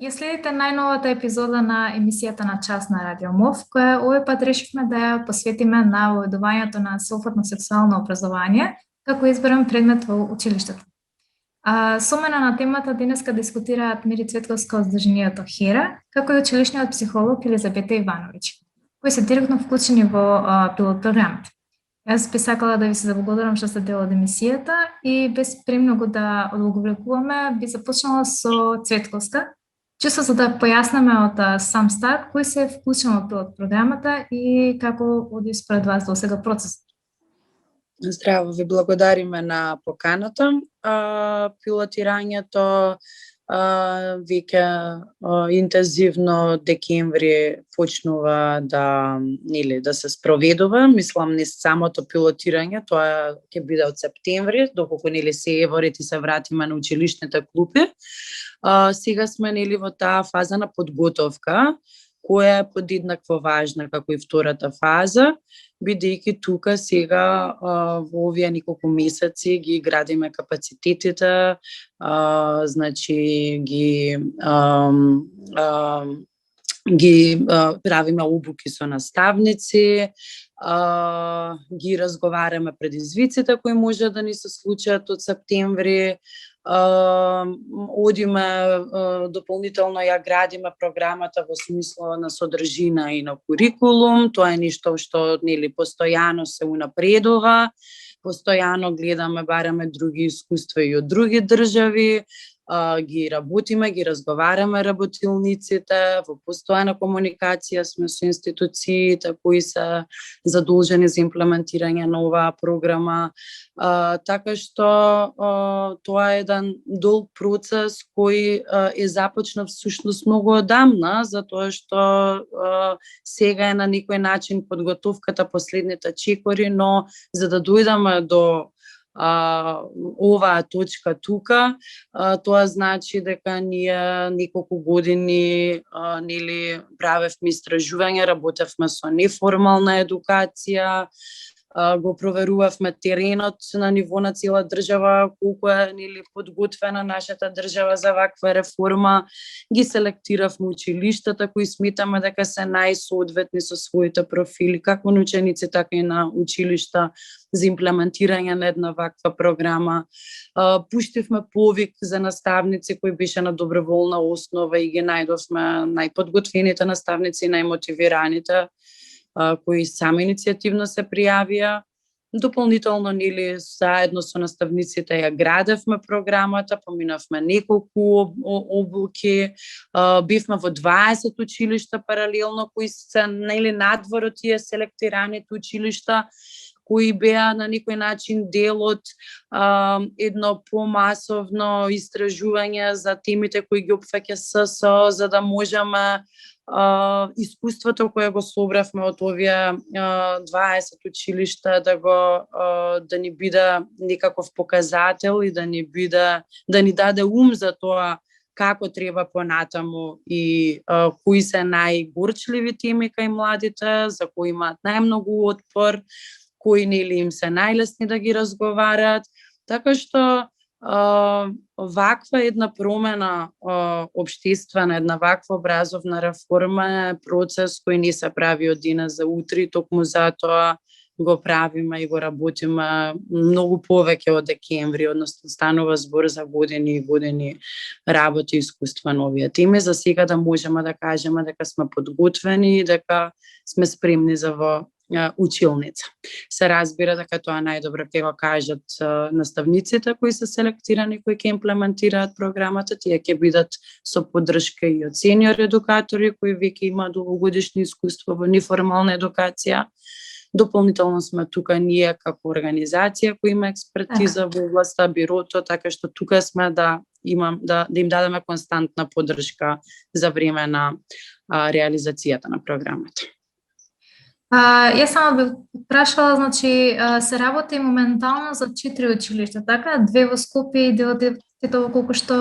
Ја следите најновата епизода на емисијата на Час на Радио МОВ, која овој пат решивме да ја посветиме на воведувањето на слободно сексуално образование како изборен предмет во училиштето. Со мене на темата денеска дискутираат Мири Цветковска од Здруженијето HERA, како и училишниот психолог Елизабета Ивановиќ, кои се директно вклучени во пилот програмата. Јас би сакала да ви се заблагодарам што сте дел од емисијата и без премногу да одговлекуваме, би започнала со Цветковска, чисто за да појаснеме од сам старт кој се вклучен во пилот програмата и како оди според вас до сега процесот. Здраво, ви благодариме на поканата. Пилотирањето веќе интензивно декември почнува да се спроведува. Мислам не самото пилотирање, тоа ќе биде од септември, доколку се еворите се вратиме на училишните клупи. Сега сме во таа фаза на подготовка, која е подеднакво важна како и втората фаза, бидејќи тука сега во овие неколку месеци ги градиме капацитетите, значи ги правиме обуки со наставници, ги разговараме предизвиците кои може да ни се случат од септември, одиме дополнително ја градиме програмата во смисло на содржина и на курикулум. Тоа е нешто што постојано се унапредува, постојано гледаме, бараме други искуства и од други држави, ги работиме, ги разговараме работилниците, во постојана комуникација сме со институциите кои се задолжени за имплементирање на оваа програма. Така што тоа е еден долг процес кој е започнав всушност многу одамна, затоа што сега е на некој начин подготовката последните чекори, но за да дојдеме до оваа точка тука, тоа значи дека ние неколку години правевме истражување, работевме со неформална едукација, го проверувавме теренот на ниво на цела држава, колку е подготвена нашата држава за ваква реформа, ги селектиравме училиштата кои сметаме дека се најсоодветни со своите профили, како на ученици, така и на училишта за имплементирање на една ваква програма. Пуштивме повик за наставници кои беше на доброволна основа и ги најдовме најподготвените наставници и најмотивираните, кои сами иницијативно се пријавија. Дополнително, заедно со наставниците ја градевме програмата, поминавме неколку обуки, бивме во 20 училишта паралелно, кои се надвор од тие селектираните училишта, кои беа на некој начин дел од едно помасовно истражување за темите кои ги опфаќа ССО, за да можеме искуството кое го собравме од овие 20 училишта да ни биде некаков показател и да ни даде ум за тоа како треба понатаму и кои се најгорчливи теми кај младите, за кои имаат најмногу отпор, кои им се најлесни да ги разговарат. Така што ваква една промена општествена, една ваква образовна реформа е процес кој не се прави од денес за утре, токму затоа го правиме и го работиме многу повеќе од декември, односно станува збор за години и години работи и искуства на овие теми, за сега да можеме да кажеме дека сме подготвени и дека сме спремни за во училница. Се разбира дека тоа најдобро ќе го кажат наставниците кои се селектирани, кои ќе имплементираат програмата, тие ќе бидат со поддршка и од сениор едукатори кои веќе имаат долгогодишни искуства во неформална едукација. Дополнително сме тука ние како организација која има експертиза во областа, бирото, така што тука сме да им дадеме константна поддршка за време на реализацијата на програмата. Јас само би прашала, значи, се работи моментално за 4 училишта, така? 2 во Скопје и 2 во Тетово, колку што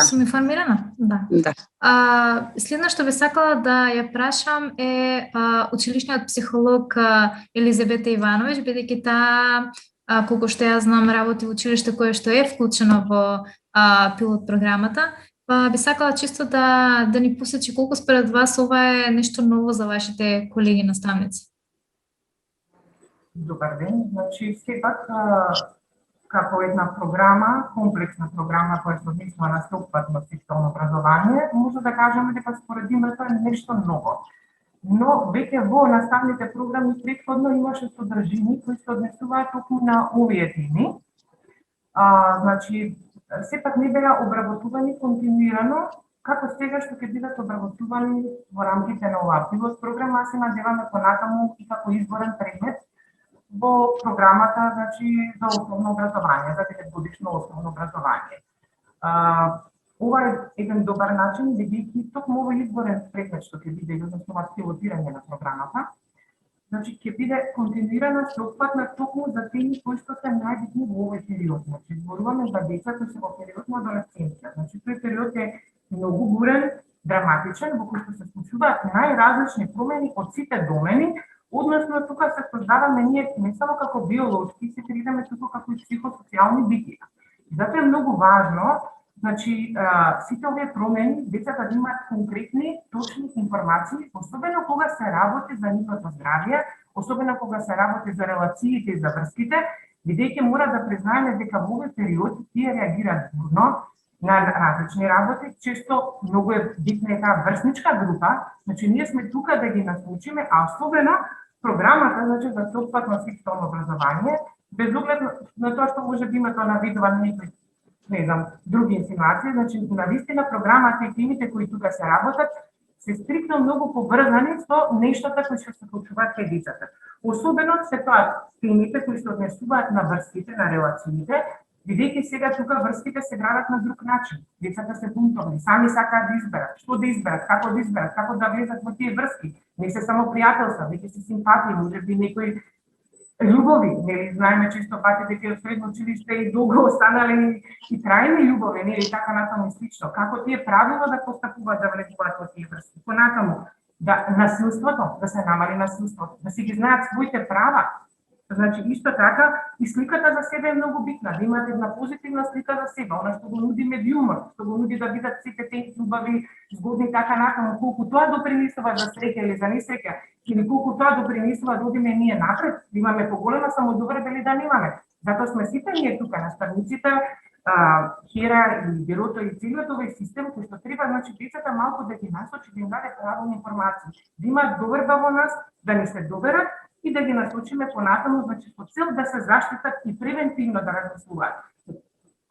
сум информирана? Да. Следно што би сакала да ја прашам е училишниот психолог Елизабета Ивановиќ, бидејќи таа, колку што ја знам, работи во училиште кое што е вклучено во пилот програмата. Па би сакала чисто да ни посочи колку според вас ова е нешто ново за вашите колеги наставници. Добар ден. Значи, сепак, како една програма, комплексна програма која се однесува на сеопфатно сексуално образование, може да кажеме дека според името е нешто ново. Но веќе во наставните програми претходно имаше содржини кои се однесуваат токму на овие теми. Значи, сепак не беа обработувани континуирано, како сега што ќе бидат обработувани во рамките на оваа пилот програма, се надеваме понатаму и како изборен предмет во програмата, значи, за основно образование, за 9-годишно основно образование. Ова е еден добар начин, бидејќи токму овој изборен предмет што ќе биде односно пилотирање на програмата, значи ќе биде континуирана сеопфатна токму за теми кои што се најбитни во овој период. Значи, зборуваме за деца кои се во период на адолесценција. Значи, тој период е многу бурен, драматичен, во кој што се случуваат најразлични промени од сите домени. Односно, тука се создаваме ние не само како биолошки, се третираме туку како и психосоцијални битија. И затоа е многу важно, значи, сите овие промени, децата да имаат конкретни, точни информации, особено кога се работи за нивното здравје, особено кога се работи за релациите и за врските, бидејќи мора да признаеме дека во овој период тие реагираат бурно на различни работи, често многу е битна и таа врсничка група, значи ние сме тука да ги насочиме, а особено програмата, значи, за сеопфатно сексуално образование, без оглед на тоа што може би името навидува на некои, не знам, други инсинуации, значи, навистина програмата и темите кои тука се работат, се стриктно многу побрзани со нештата кои што се случуваат кај децата. Особено се тоа темите кои се однесуваат на врските, на релациите, бидејќи сега тука врските се градат на друг начин. Децата се бунтовни, сами сакаат да изберат, што да изберат, како да влезат во тие врски. Не се само пријателства, веќе се симпатии, може би некои љубови, нели, знаеме често пати дека од средно училиште и долго останали и трајни љубови, нели, така натаму и слично. Како тие правилно да постапуваат да влезуваат во тие врски. Понатаму, да насилството, да се намали насилството, да си ги знаат своите права. Значи, исто така, и сликата за себе е многу битна, да имате една позитивна слика за себе, она што го нуди медиумот, што го нуди да бидат сите тенки, убави, згодни така натаму, колку тоа допринесува за среќа или за несреќа, или колку тоа допринесува да одиме ние напред, да имаме поголема самодовер или да немаме. Затоа сме сите ние тука, наставниците, Хера и бирото и целиот овој систем кој што треба, значи, децата малку да ги насочи, да им даде правилни информации, да имаат доверба во нас, да ни се доверат и да ги насочиме понатаму, значи, со цел да се заштитат и превентивно да размислуваат.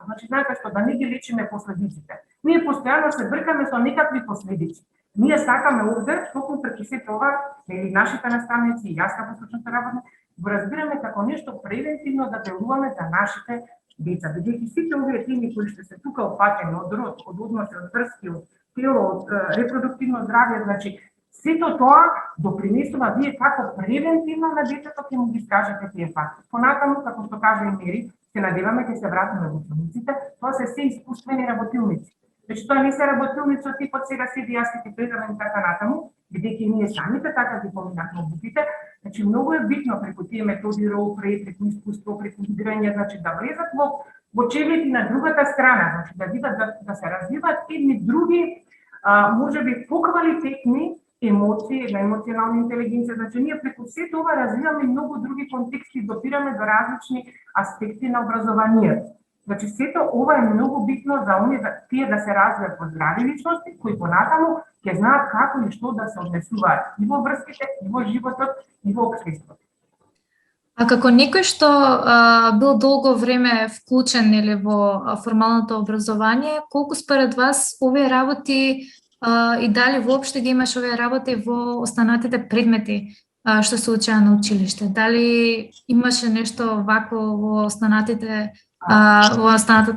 Значи, знаете што, да не ги лечиме последиците. Ние постојано се бркаме со некакви последици. Ние сакаме овде, токму преку се тоа, или нашите наставници и јас како сочната работник, го разбираме како нешто превентивно да делуваме за нашите деца. Бидејќи сите овие теми кои што се тука опатени од род, од односи, од врски, од тело, од репродуктивно здравје, значи, сето тоа допринесува вие како превентивно на детето ќе му ги скажете тие факти. Понатаму, како што кажа и Мери, се надеваме ќе се вратиме во учениците, тоа се искуствени работилници. Значи, тоа не се работилници од типот сега седи јас ќе предавам така натаму, бидејќи ние самите така ги поминавме обуките. Значи, многу е битно преку тие методи ролплей, преку искуство, преку играње, значи да влезат во челите на другата страна, значи да видат да се развиваат едни други, можеби поквалитетни емоции, на емоционална интелигенција, значи ние преку сето ова развиваме многу други контексти, допираме до различни аспекти на образованието. Значи сето ова е многу битно за оние тие да се развијат во здрави личности, кои понатаму ќе знаат како и што да се однесуваат и во врските, и во животот, и во општеството. А како некој што бил долго време вклучен или во формалното образование, колку според вас овие работи и дали воопште ги имаш овие работи во останатите предмети што се учеа на училиште? Дали имаше нешто вакво во останатата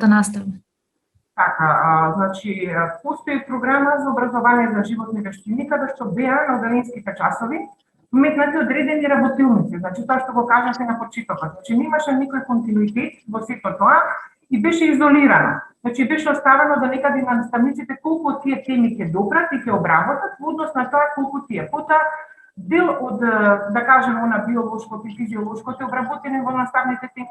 настава? Така, значи, постои програма за образование за животни вештини, каде што беа на одделенските часови метнати одредени работилници, значи тоа што го кажате на почетокот. Значи, немаше никој континуитет во сето тоа и беше изолирано. Значи, беше оставено да некаде на наставниците колку тие теми ќе допрат и ќе обработат во однос на тоа колку тие. Потоа дел од, да кажеме, на биолошкото и физиолошкото е обработено во наставните теми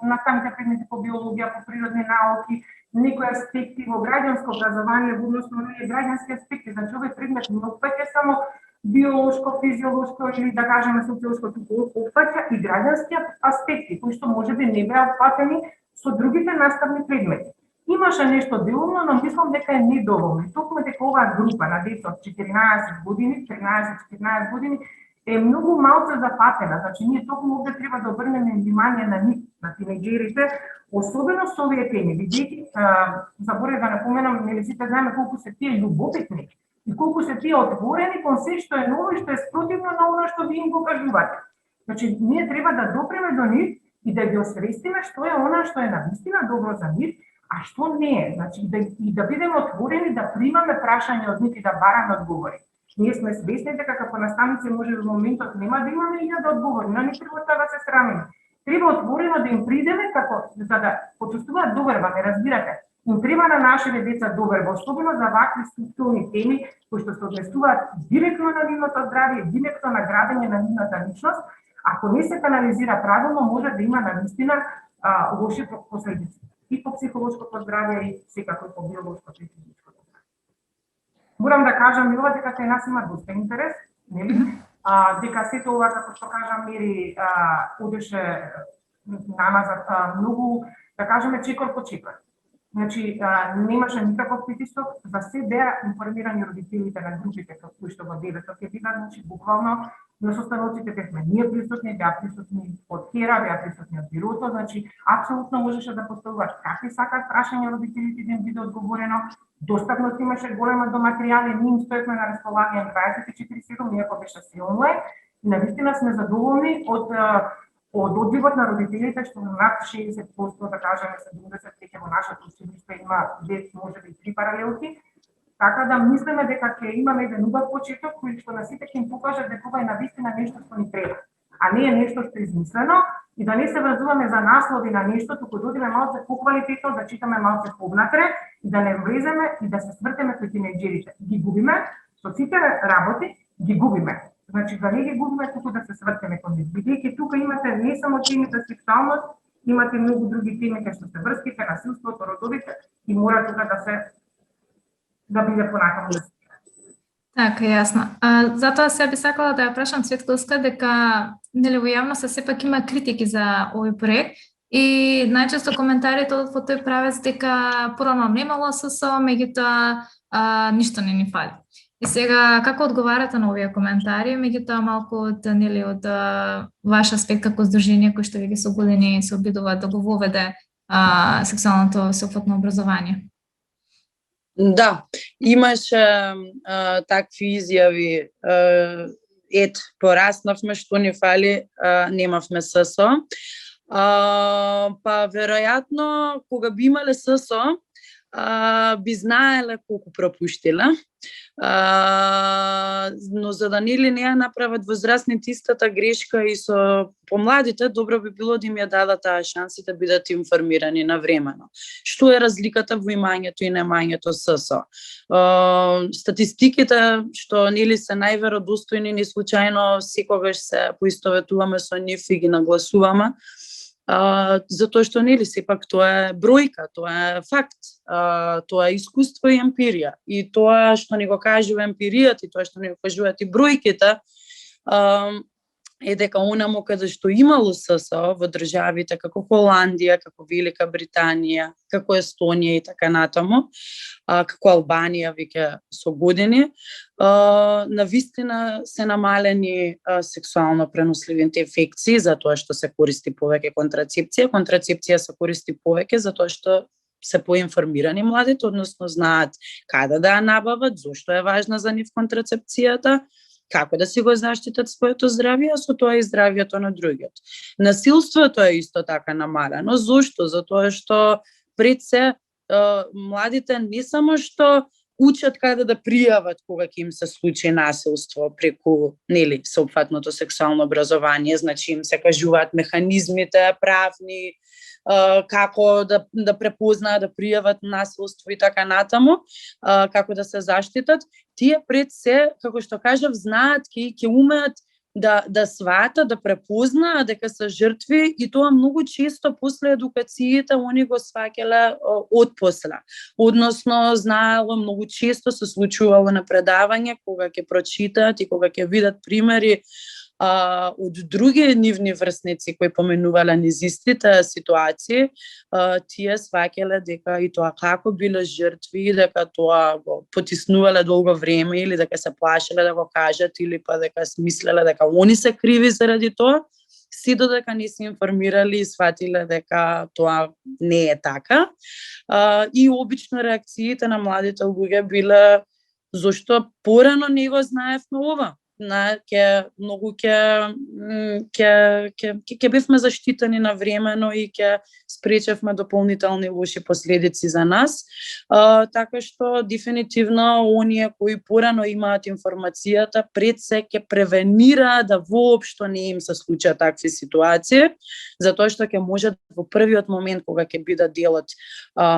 наставните предмети по биологија, по природни науки некои аспекти во граѓанско образование, односно оние граѓански аспекти, значи овој предмет не опфаќа само биолошко, физиолошко или да кажеме социолошко, туку опфаќа и граѓански аспекти кои што можеби не беа опфатени со другите наставни предмети. Имаше нешто делумно, но мислам дека е недоволно. Токму дека оваа група на деца од 14 години, 13-14 години е многу малку зафатена. Значи ние токму овде треба да обрнеме внимание на нив, на тинејџерите, особено со овие теми, бидејќи заборев да напоменам, нели сите знаеме колку се тие љубопитни и колку се тие отворени кон се што е ново и што е спротивно на оно што ви им го кажувате. Значи ние треба да допреме до нив и да ги освестиме што е она што е навистина добро за нив, а што не е. Значи да бидеме отворени да примаме прашања од нив и да бараме одговори. Ние сме свесни дека како наставници може во моментот нема да имаме и да одговори, но не треба да се срамиме. Треба отворено да им придеме како за да почувствуваат доверба, ме разбирате. Им треба на нашите деца доверба, особено за вакви структурни теми кои што се однесуваат директно на нивното здравје, директно на градење на нивната личност. Ако не се канализира правилно, може да има навистина лоши последици и по психолошкото здравје и секако по биолошкото и физичкото. Морам да кажам и ова дека кај нас има доста интерес, нели? Дека сето ова, како што кажам, Мери, одеше наназад многу, да кажеме, чекор по чекор. Значи, немаше никаков притисок, за се беа информирани родителите на групите кои што во деветот ќе бидат, значи буквално на состаноците бевме ние присутни, беа присутни од ХЕРА, беа присутни од бирото, значи апсолутно можеше да поставуваш какви сакат прашања родителите да им биде одговорено. Достапност имаше голема до материјали, ние им стоевме на располагање 24/7, иако беше се онлайн. И навистина сме задоволни од одзивот на родителите, што над 60%, да кажеме 70%, веќе во нашето училиште има 2, можеби 3 паралелки. Така да мислиме дека ќе имаме еден убав почеток кој што на сите ќе им покаже дека ова е навистина нешто што ни треба, а не е нешто што е измислено и да не се врзуваме за наслови на нешто, туку да одиме малце поквалитетно, да читаме малце повнатре и да не влеземе и да се свртеме кои тинејџерите. Ги губиме, со сите работи ги губиме. Значи да не ги губиме, туку да се свртеме кон нив. Бидејќи тука имате не само темите сексуалност, имате многу други теми како што се врските, насилството, родовите и мора тука да биде понатаму. Така, јасно. Затоа се би сакала да ја прашам Цветковска дека нели во јавноста сепак има критики за овој проект и најчесто коментарите во тој правец дека порано немало ССО, меѓутоа ништо не ни фали. И сега како одговарате на овие коментари, меѓутоа малку од нели од ваш аспект како здружение кој што веќе со години се обидува да го воведе сексуалното сеопфатно образование? Да, имаше такви изјави. Пораснавме, што ни фали, немавме ССО. Па веројатно кога би имале ССО, би знаеле колку пропуштиле. Но за да нели не ја направат возрастните истата грешка и со помладите, добро би било да им ја дадат таа шанса да бидат информирани навремено. Што е разликата во имањето и немањето ССО? Статистиките што нели се најверодостојни, не случајно секогаш се поистоветуваме со нив и ги нагласуваме. Затоа што нели сепак тоа е бројка, тоа е факт, тоа е искуство и емпирија. И тоа што ни го кажува емпиријата и тоа што ни го кажуваат и бројките е дека онаму каде што имало ССО во државите како Холандија, како Велика Британија, како Естонија и така натаму, како Албанија веќе со години, навистина се намалени сексуално преносливите инфекции затоа што се користи повеќе контрацепција. Контрацепција се користи повеќе затоа што се поинформирани младите, односно знаат каде да ја набават, зошто е важна за нив контрацепцијата, како да си го заштитат своето здравје, а со тоа и здравјето на другиот. Насилството е исто така намалено. Зошто? Затоа што пред се младите не само што учат каде да пријават кога ќе им се случи насилство преку нели сеопфатното сексуално образование, значи им се кажуваат механизмите правни, како да препознаат, да пријават насилство и така натаму, како да се заштитат. Тие пред се, како што кажав, знаат ќе умеат да свата, да препознаат дека се жртви, и тоа многу често после едукацијата они го сваќале отпосла. Односно, знаело, многу често се случувало на предавање кога ќе прочитаат и кога ќе видат примери од други нивни врсници кои поменувале низ истите ситуации, тие сваќале дека и тоа како биле жртви, дека тоа го потиснувале долго време или дека се плашеле да го кажат или па дека мислеле дека они се криви заради тоа, си додека не се информирали и сватиле дека тоа не е така. И обично реакциите на младите луѓе биле зошто порано не го знаевме ова. Ќе бевме заштитени на времено и ќе спречевме дополнителни лоши последици за нас. Така што дефинитивно оние кои порано имаат информацијата пред се ќе превенираат да воопшто не им се случат такви ситуации, затоа што ќе можат во првиот момент кога ќе бидат дел од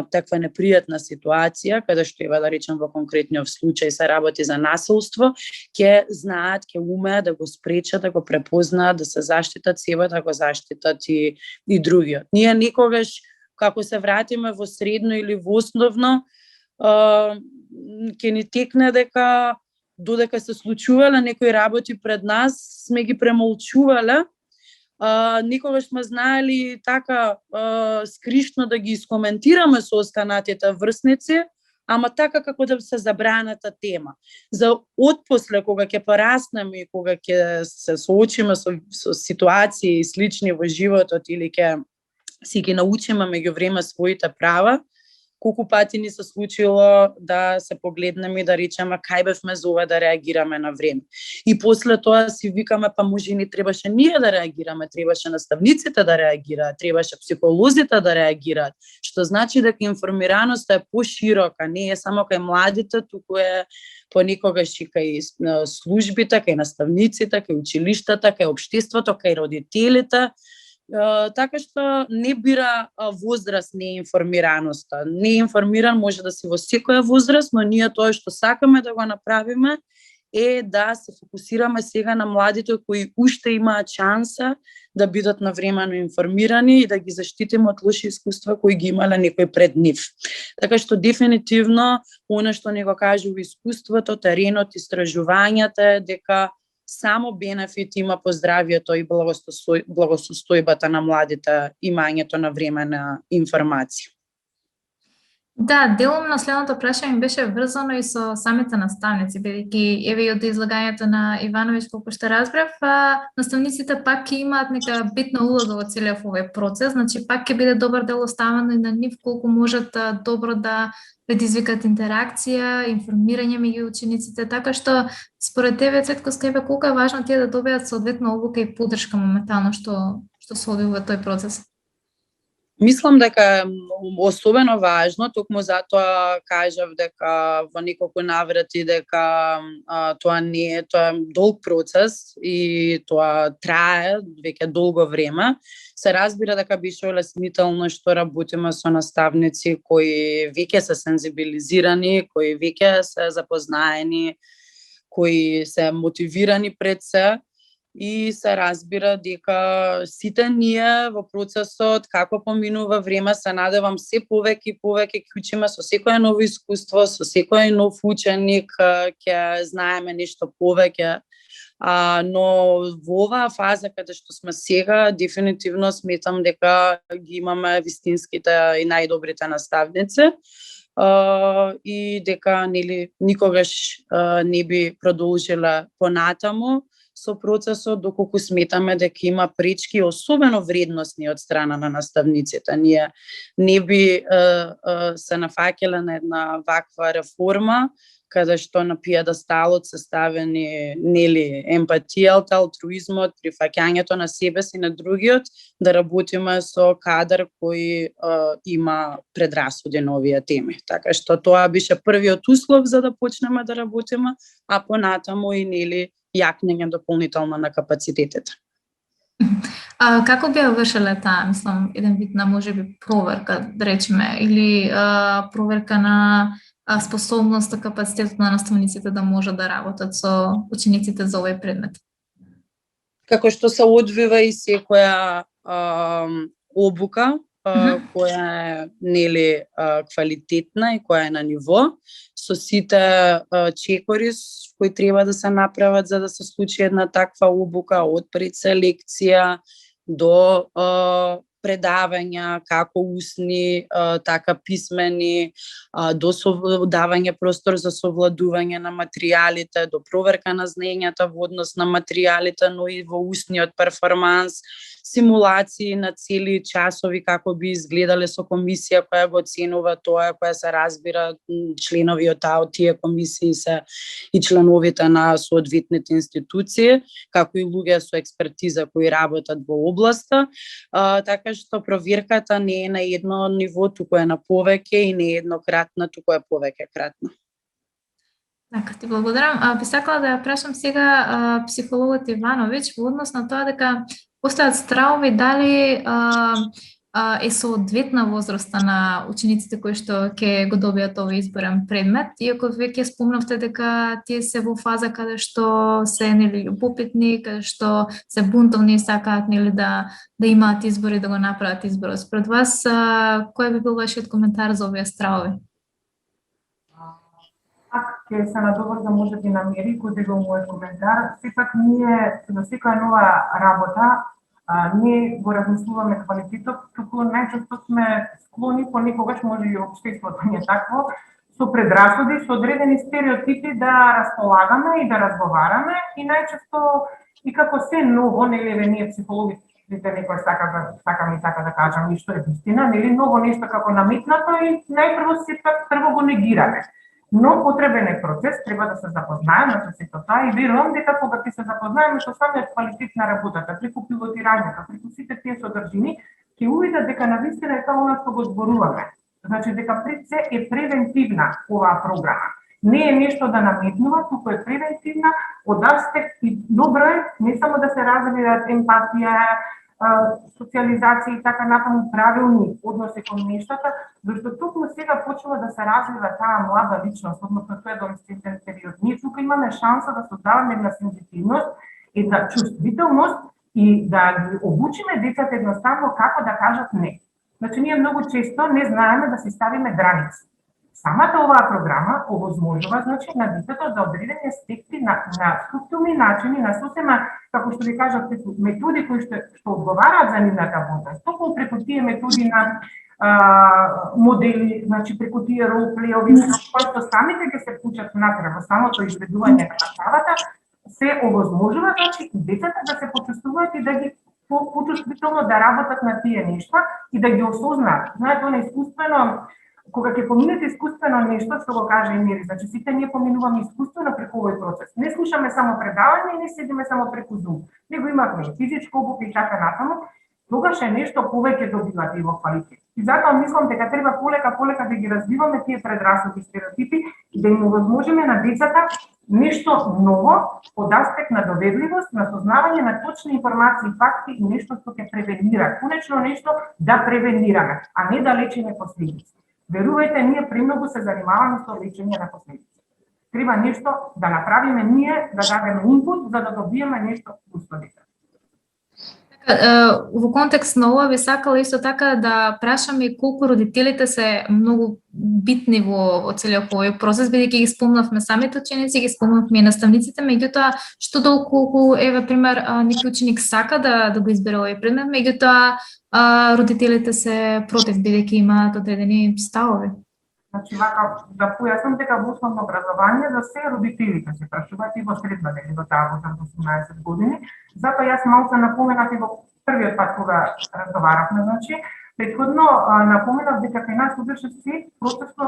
таква непријатна ситуација, каде што ева да речем во конкретниот случај се работи за насилство, ќе знаат, ќе умеат да го спречат, да го препознаат, да се заштитат себе, да го заштитат и другиот. Ние никогаш, како се вратиме во средно или во основно, ќе ни текне дека додека се случувале некои работи пред нас, сме ги премолчувале, никогаш сме знаели така скришно да ги искоментираме со останатите врсници, ама така како да се забраната тема. За отпосле, кога ќе пораснеме и кога ќе се соочиме со ситуации слични во животот или ќе си ги научиме меѓу време своите права, колку пати ни се случило да се погледнеме и да речеме кај бевме за ова да реагираме на време. И после тоа си викаме па може не требаше ние да реагираме, требаше наставниците да реагираат, требаше психолозите да реагираат, што значи дека информираноста е поширока, не е само кај младите, туку е понекогаш и кај службите, кај наставниците, кај училиштата, кај општеството, кај родителите. Така што не бира возраст неинформираноста. Неинформиран може да си во секоја возраст, но ние тоа што сакаме да го направиме е да се фокусираме сега на младите кои уште имаат шанса да бидат навремено информирани и да ги заштитиме од лоши искуства кои ги имале некои пред нив. Така што дефинитивно она што ни го кажува искуството, теренот, истражувањата е дека само бенефит има по здравието и благосостојбата на младите имањето на времена информација. Да, делом на следното прашање беше врзано и со самите наставници, бидејќи еве и од излагањето на Ивановиќ, колку што разбрав, наставниците пак ќе имаат нека битна улога во целиот овој процес, значи пак ќе биде добар дел оставено и на нив колку можат добро да предизвикат интеракција, информирање меѓу учениците, така што според тебе, Цветко Скајбе, колку е важно тие да добијат соодветно обука и поддршка моментално што се оди во тој процес? Мислам дека е особено важно, токму затоа кажав дека во неколку наврати дека тоа не е, тоа е долг процес и тоа трае веќе долго време. Се разбира дека беше олеснително што работиме со наставници кои веќе се сензибилизирани, кои веќе се запознаени, кои се мотивирани пред се. И се разбира дека сите ние во процесот, како поминува време, се надевам се повеќе и повеќе ќе учиме со секое ново искуство, со секој нов ученик, ќе знаеме нешто повеќе. Но во оваа фаза каде што сме сега, дефинитивно сметам дека ги имаме вистинските и најдобрите наставници. И дека никогаш не би продолжиле понатаму со процесот, доколку сметаме дека има пречки, особено вредностни од страна на наставниците. Ние не би се нафаќале на една ваква реформа, каде што на пиедесталот се ставени емпатијата, алтруизмот, прифаќањето на себе си на другиот, да работиме со кадар кој има предрасуди на овие теми. Така што тоа беше првиот услов за да почнеме да работиме, а понатаму и јакнење дополнително на капацитетите. Како би вршеле таа, мислам, еден вид на можеби проверка, да речеме, или проверка на способноста, капацитетот на наставниците да можат да работат со учениците за овој предмет? Како што се одвива и секоја обука, која е нели квалитетна и која е на ниво, со сите чекори кои треба да се направат за да се случи една таква обука, од предселекција до предавања, како усни, така писмени, до давање простор за совладување на материјалите, до проверка на знаењата во однос на материјалите, но и во усниот перформанс, симулации на цели часови како би изгледале со комисија која го оценува тоа, која се разбира членови од тие комисии се и членовите на соодветните институции, како и луѓе со експертиза кои работат во областа, така што проверката не е на едно ниво, туку е на повеќе и не е еднократна, туку е повеќекратна. Така, ти благодарам. Би сакала да ја прашам сега психологот Ивановиќ во однос на тоа дека постојат стравови дали е соодветна возраста на учениците кои што ќе го добијат овој изборен предмет, иако веќе спомнавте дека тие се во фаза каде што се нели љубопитни, каде што се бунтовни и сакаат нели да имаат избори, да го направат изборот. Според вас кој би бил вашиот коментар за овие стравови? Ќе се надоврзам можеби на Мерико дека мојот коментар, сепак ние за секоја нова работа не го размислуваме квалитетот, туку најчесто сме склони, понекогаш може и општеството ни е такво, со предрасуди, со одредени стереотипи да располагаме и да разговараме и најчесто и како се ново, нели ние психологите некој сакаме да кажам и што е вистина, нели ново нешто како наметнато и најпрво сепак прво го негираме. Но потребен е процес, треба да се запознаеме со сето тоа и верувам дека кога ќе се запознаеме со самиот квалитет на работата, преку пилотирањето, преку сите тие содржини, ќе увидат дека навистина е тоа она што го зборуваме. Значи дека пред се е превентивна оваа програма. Не е нешто да наметнува, туку е превентивна, од аспект и добро е не само да се развиваат емпатија, социализација и така натаму правилни односи кон нештата, зашто токму сега почнува да се развива таа млада личност, односно тој адолесцентен период. Ние тука имаме шанса да создаваме една сензитивност, една чувствителност и да ги обучиме децата едноставно како да кажат не. Значи ние многу често не знаеме да си ставиме граници. Самата оваа програма овозможува, значи, на детето за одредени аспекти на структурни начини, на сосема, како што ви кажав, методи кои што одговараат за нивната возраст. Токму преку тие методи на модели, значи преку тие ролплеови, кои што самите ќе се вклучат внатре во самото изведување на представата, се овозможува, значи, децата да се почувствуваат и да ги почувствително да работат на тие нешта и да ги осознаат. Знаете, она искуствено, кога ќе поминете искуствено нешто, што го каже Емери, значи сите ние поминуваме искуствено преку овој процес. Не слушаме само предавање и не седиме само преку Zoom. Него имавме физичко обука и така натаму, тогаш е нешто повеќе добивате и во квалитет. И затоа мислам дека треба полека да ги развиваме тие предрасуди, стереотипи и да им овозможиме на децата нешто ново од аспект на доведливост, на сознавање на точни информации, факти и нешто што ќе превенира. Конечно нешто да превенираме, а не да лечиме последици. Верувајте, ние премногу се занимаваме со лечење на последици. Треба нешто да направиме ние, да дадеме инпут, за да добиеме нешто од децата. Во контекст на ова би сакала исто така да прашам и колку родителите се многу битни во целиот овој процес, бидејќи ги спомнавме самите ученици, ги спомнавме и наставниците, меѓутоа што долку еве пример некој ученик сака да го избере овој предмет, меѓутоа родителите се против бидејќи имаат одредени ставови. Значи, вака, да појаснам дека во основно образование за се родителите се прашуваат и во средна дели до таа возраст 18 години. Затоа јас малку напоменав и во првиот пат кога разговаравме, значи, претходно напоменав дека кај нас удеше се процесно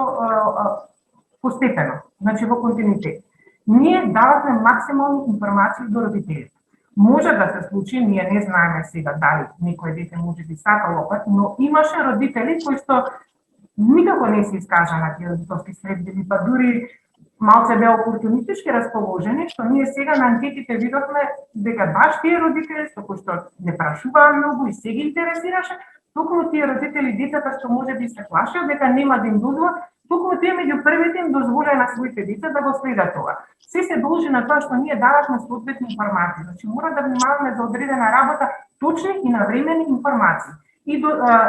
постепено, значи во континуитет. Ние дававме максимални информации до родителите. Може да се случи, ние не знаеме сега дали некој дете може би сакало опет, но имаше родители кои што никако не се искажа на тие родителски средби, па дури малце беа опортунистички расположени, што ние сега на анкетите видовме дека баш тие родители со кои што не прашуваа многу и се ги интересираше, токму тие родители децата што можеби се плашат дека нема да им дозволат, токму тие меѓу првите им дозволија на своите деца да го следат тоа. Се се должи на тоа што ние дававме соодветни информации. Значи мора да внимаваме за одредена работа точни и навремени информации. И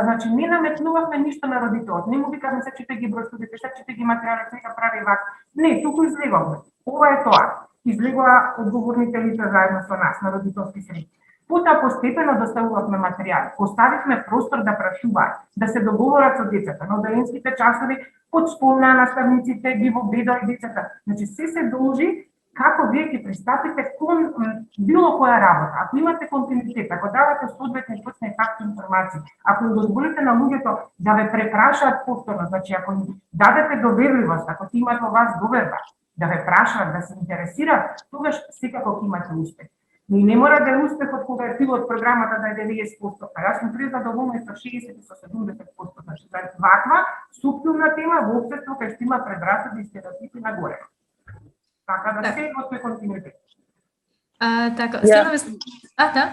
значи не наметнувавме ништо на родителот. Не му викавме се чите ги брошурите, се чите ги материјали, сега прави вак. Не, туку излегуваме. Ова е тоа. Излегува одговорните лица заедно со нас на родителски среди. Потоа постепено доставувавме материјали. Оставивме простор да прашуваат, да се договорат со децата. На одделенските часови подспомнаа наставниците, ги воведоа децата. Значи се должи како вие ќе пристапите кон било која работа. Ако имате континуитет, ако давате соодветни точни и фактни информации, ако им дозволите на луѓето да ве препрашаат повторно, значи ако им дадете доверливост, ако ти имате во вас доверба, да ве прашаат, да се интересираат, тогаш секако ќе имате успех. И не мора да е успехот кога е пилот програмата да е 90%. Јас сум презадоволна со 60 и со 70%. Значи, за ваква субтилна тема во општество кај што има предрасуди и стереотипи нагоре. Така да се во тој континуитет. Така, да?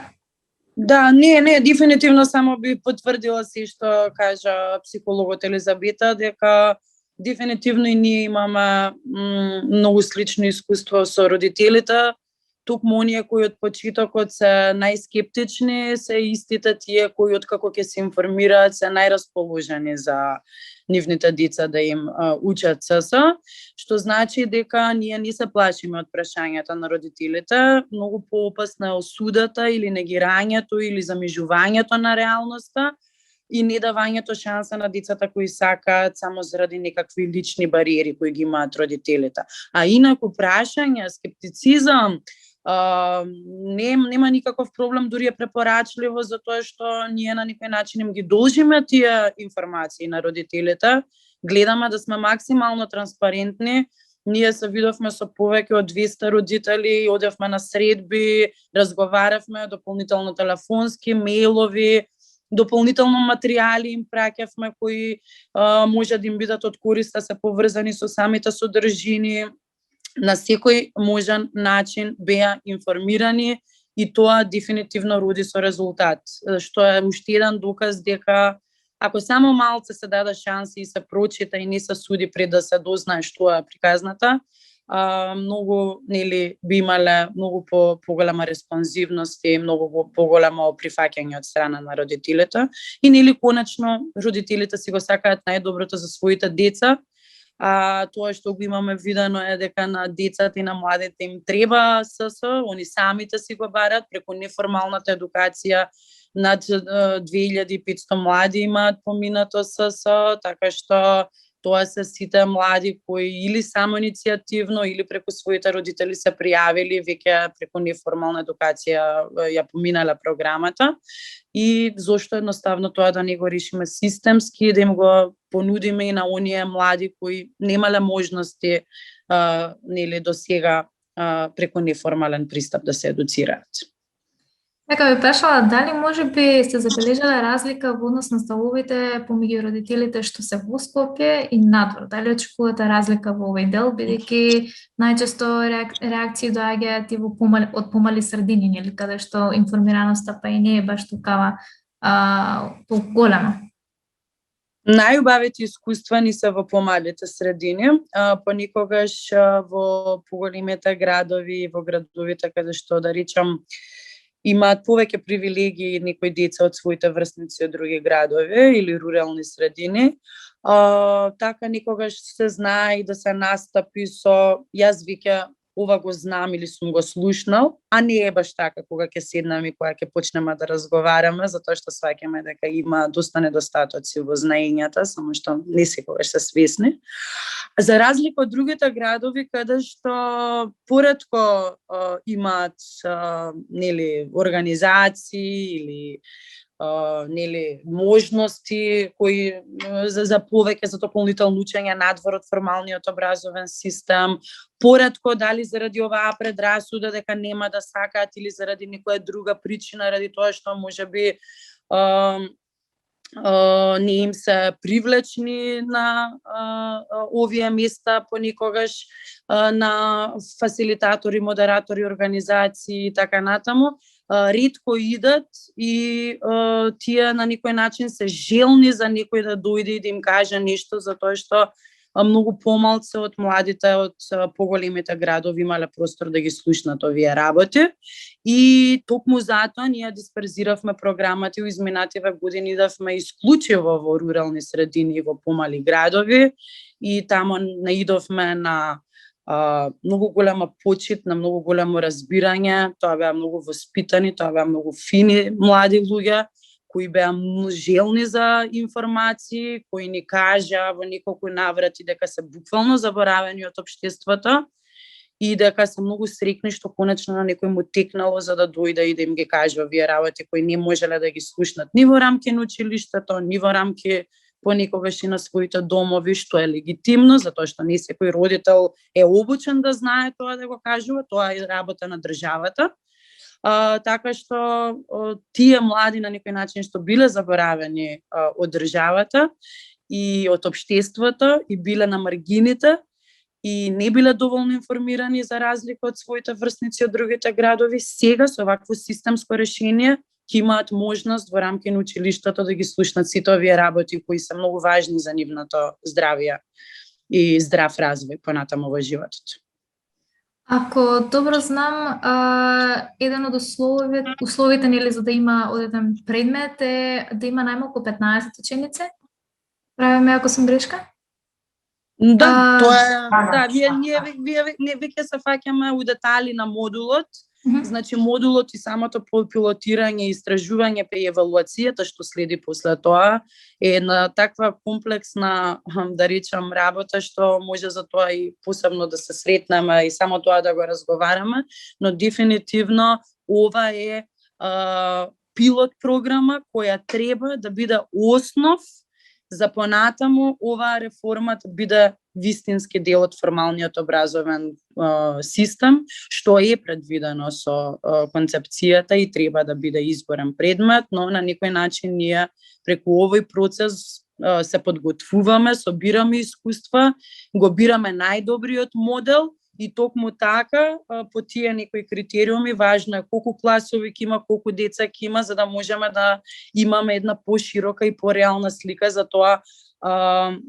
Да, не, дефинитивно само би потврдила се што кажа психологот Елизабета, дека дефинитивно и ние имаме многу слично искуство со родителите. Токму оние кои од почетокот се најскептични, се истите тие кои откако ќе се информираат се најрасположени за нивните деца да им учат СС, што значи дека ние не се плашиме од прашањата на родителите. Многу поопасна е осудата или негирањето или замижувањето на реалноста и не давањето шанса на децата кои сакаат само заради некакви лични бариери кои ги имаат родителите. А инаку прашање, скептицизам, нема никаков проблем, дури е препорачливо, затоа што ние на некој начин им ги должиме тие информации на родителите. Гледаме да сме максимално транспарентни. Ние се видовме со повеќе од 200 родители, одевме на средби, разговаравме, дополнително телефонски, мејлови, дополнително материјали им праќавме кои може да им бидат од корист, се поврзани со самите содржини. На секој можен начин беа информирани и тоа дефинитивно роди со резултат, што е уште еден доказ дека ако само малце се даде шанси и се прочита и не се суди пред да се дознае што е приказната, многу би имале многу поголема респонзивност и многу поголемо прифаќање од страна на родителите и конечно родителите си го сакаат најдоброто за своите деца. Тоа што го имаме видено е дека на децата и на младите им треба СС, они самите си го барат преку неформалната едукација. Над 2500 млади имаат поминато СС, така што тоа се сите млади кои или само иницијативно или преку своите родители се пријавили, веќе преку неформална едукација ја поминале програмата. И зошто едноставно тоа да не го решиме системски, да им го понудиме и на оние млади кои немале можности до сега преку неформален пристап да се едуцираат. Така би прашала, дали може би сте забележале разлика во однос на ставовите помеѓу родителите што се во Скопје и надвор? Дали очекувате разлика во овој дел, бидејќи најчесто реакции доаѓаат и од помали средини, нели, каде што информираноста па и не е баш толкова толку голема? Најубавите искуства ни се во помалите средини, понекогаш во поголемите градови, во градовите каде што да речам имаат повеќе привилегии некои деца од своите врсници од други градови или рурални средини. Така некогаш се знае и да се настапи со јас веќе ова го знам или сум го слушнал, а не е баш така кога ќе седнеме и кога ќе почнеме да разговараме, затоа што сваќаме дека има доста недостатоци во знаењата, само што не секогаш се свесни. За разлика од другите градови каде што поретко имаат организации или можности кои за повеќе за дополнително учење надвор од формалниот образовен систем, поретко дали заради оваа предрасуда дека нема да сакаат или заради некоја друга причина, ради тоа што можеби не им се привлечни на овие места понекогаш на фасилитатори, модератори, организации и така натаму, ретко идат и тие на некој начин се желни за некој да дојде и да им каже нешто, затоа што многу помалку од младите од поголемите градови имале простор да ги слушнат овие работи. И токму затоа ние дисперзиравме програмата и изминативе години идавме исклучиво во рурални средини и во помали градови и тамо наидовме на многу голема почит, на многу големо разбирање. Тоа беа многу воспитани, тоа беа многу фини млади луѓе кои беа желни за информации, кои ни кажа во неколку наврати дека се буквално заборавени од општеството и дека се многу срекни што конечно на некој му текнало за да дојде и да им ги каже овие работи кои не можеле да ги слушнат ни во рамки на училиштето, ни во рамки понекогаш и на своите домови, што е легитимно, затоа што не секој родител е обучен да знае тоа да го кажува, тоа е работа на државата. Така што тие млади на некој начин што биле заборавени од државата и од општеството и биле на маргините и не биле доволно информирани за разлика од своите врсници од другите градови, сега со вакво системско решение ќе имаат можност во рамки на училиштето да ги слушнат сите овие работи кои се многу важни за нивното здравје и здрав развој понатаму во животот. Ако добро знам, еден од условите нели за да има одеден предмет е да има најмалку 15 ученици. Правиме ако сум грешка? Да, тоа е. Да, ние веќе се фаќаме у детали на модулот. Значи модулот и самото пилотирање, истражување и евалуацијата што следи после тоа е една таква комплексна, да речам, работа што може за тоа и посебно да се сретнеме и само тоа да го разговараме, но дефинитивно ова е пилот програма која треба да биде основ за понатаму оваа реформа да биде вистински дел од формалниот образовен систем, што е предвидено со концепцијата и треба да биде изборен предмет, но на некој начин ние преку овој процес се подготвуваме, собираме искуства, го бираме најдобриот модел и токму така по тие некои критериуми важно е колку класови ќе има, колку деца ќе има, за да можеме да имаме една поширока и пореална слика за тоа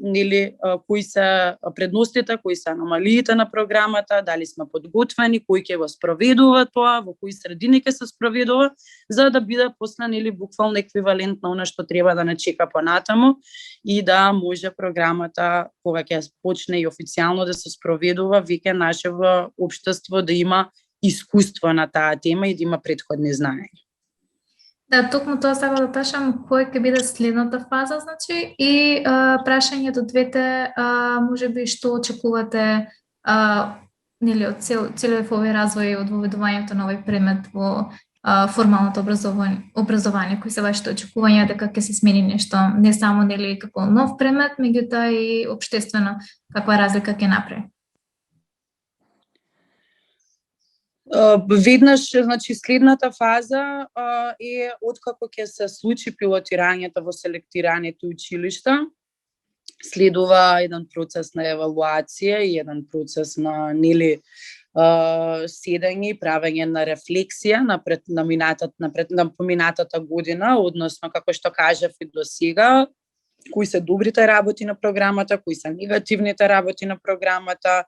нели кои се предностите, кои се аномалиите на програмата, дали сме подготвени, кој ќе го спроведува тоа, во кои средини ќе се спроведува, за да биде после нели буквално еквивалент на она што треба да не чека понатаму и да може програмата кога ќе почне и официјално да се спроведува, веќе нашето општество да има искуство на таа тема и да има претходни знаења. Да, токму тоа сакам да прашам кој ќе биде следната фаза, значи, и прашањето двете, можеби што очекувате нели од целиот овој развој од воведувањето на овој предмет во формалното образование, кои се вашите очекувања дека ќе се смени нешто, не само нели како нов предмет, меѓутоа и општествено каква разлика ќе направи? Веднаш, значи, следната фаза е откако ќе се случи пилотирањето во селектираните училишта, следува еден процес на евалуација и еден процес на нели седење и правење на рефлексија на поминатата година, односно како што кажав и до сега, кои се добрите работи на програмата, кои се негативните работи на програмата,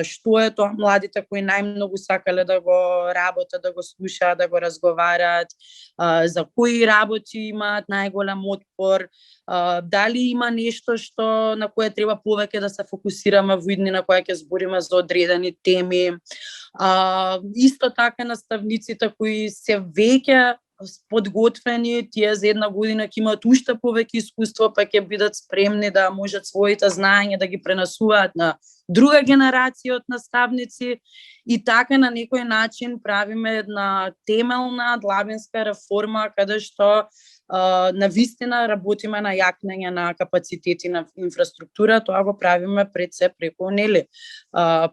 што е тоа младите кои најмногу сакале да го работат, да го слушаат, да го разговараат, за кои работи имаат најголем отпор, дали има нешто што на кое треба повеќе да се фокусираме во иднина кога ќе збориме за одредени теми. Исто така наставниците кои се веќе подготвени, тие за една година ќе имаат уште повеќе искуство, па ќе бидат спремни да можат своите знаења да ги пренесуваат на друга генерација од наставници и така на некој начин правиме една темелна, длабинска реформа каде што навистина работиме на јакнење на капацитети на инфраструктура, тоа го правиме пред се преку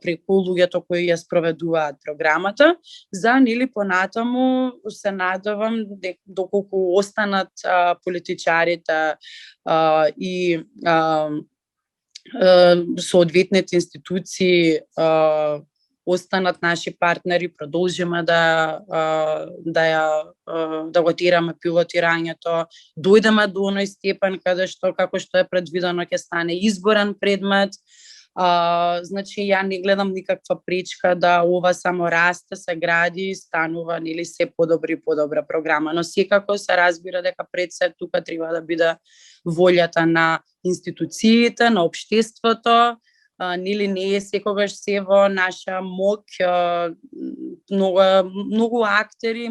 преку луѓето кои ја спроведуваат програмата. За понатаму се надевам доколку останат политичарите и соодветните институции останат наши партнери, продолжиме да го тераме пилотирањето, дојдеме до оној степен каде што како што е предвидено ќе стане изборен предмет. Значи ја не гледам никаква пречка да ова само расте, се гради, станува се подобра програма, но секако се разбира дека пред се тука треба да биде волјата на институциите, на општеството. Не е секогаш се во наша моќ, многу актери,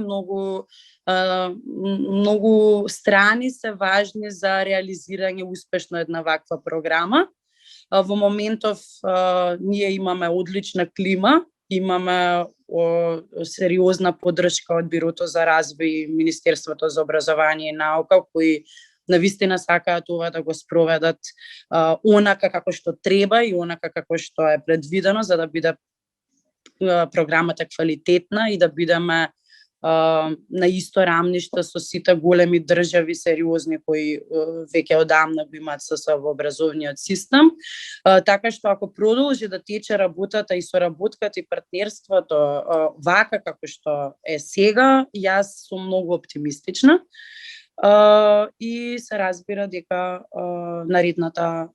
многу страни се важни за реализирање успешно една ваква програма. Во моментов ние имаме одлична клима, имаме сериозна поддршка од Бирото за развој и Министерството за образование и наука, кои навистина сакаат ова да го спроведат онака како што треба и онака како што е предвидено, за да биде програмата квалитетна и да бидеме на исто рамниште со сите големи држави сериозни кои веќе одамна го имаат во образовниот систем. Така што ако продолжи да тече работата и соработката и партнерството вака како што е сега, јас сум многу оптимистична. И се разбира дека наредната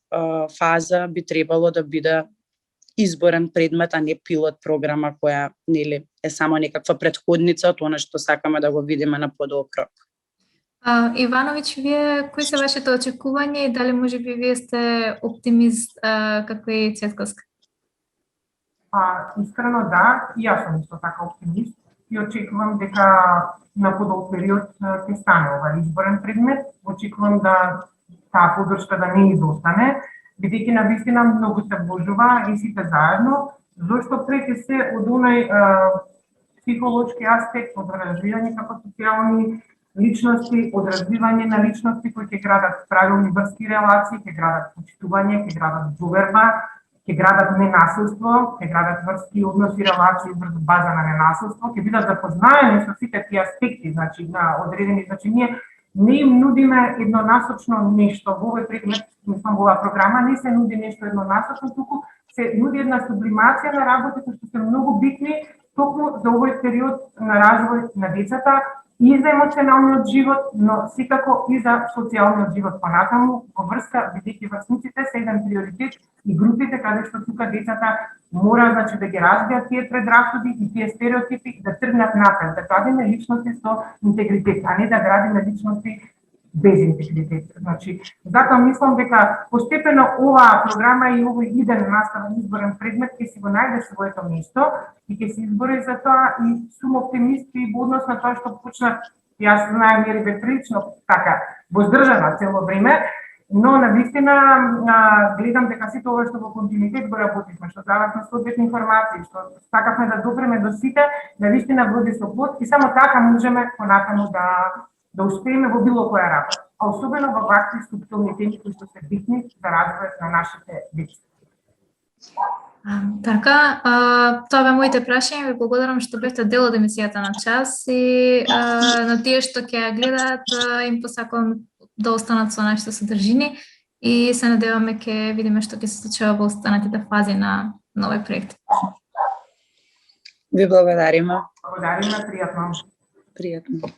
фаза би требало да биде изборен предмет, а не пилот програма која е само некаква претходница од она што сакаме да го видиме на подолг рок. Ивановиќ, вие кои се вашите очекувања и дали можеби вие сте оптимист како и Цветковска? Искрено да, и јас сум исто така оптимист и очекувам дека на подолг период ќе стане ова изборен предмет. Очекувам да таа поддршка да не изостане, бидејќи навистина многу се вложува и сите заедно, зашто пред се од оној психолошки аспект, од развивање како социјални личности, од развивање на личности кои ќе градат правилни врски релации, ќе градат почитување, ќе градат доверба, ќе градат ненасилство, ќе градат врски односи релации врз база на ненасилство, ќе бидат запознаени со сите тие аспекти, значи на одредени, значи ние не им нудиме еднонасочно нешто во овој предмет, мислам во оваа програма не се нуди нешто еднонасочно, туку се нуди една сублимација на работите што се многу битни токму за овој период на развој на децата и за емоционалниот живот, но секако и за социјалниот живот понатаму, во врска, бидејќи врсниците се еден приоритет и групите каде што тука децата мора значи да ги разбијат тие предрасуди и тие стереотипи да тргнат напред, да градиме личности со интегритет, а не да градиме личности без интегритет. Значи, затоа мислам дека постепено оваа програма и овој иден наставен изборен предмет ќе си го најде своето место и ќе се избори за тоа и сум оптимист и во однос на тоа што почна, јас знаем Јери бе прилично така воздржана цело време, но навистина гледам дека сите ова што во континуитет го работивме, што дававме соодветни информации, што сакавме да допреме до сите, навистина води со плод и само така можеме понатаму да успееме во било која работа, а особено во вакви структурни теми кои што се битни за развојот на нашите деца. Така, тоа бе моите прашања. Ви благодарам што бевте дел од емисијата на час и на тие што ќе ја гледаат им посакувам да останат со нашите содржини и се надеваме ќе видиме што ќе се случува во останатите фази на овој проект. Ви благодариме. Благодариме, пријатно. Пријатно.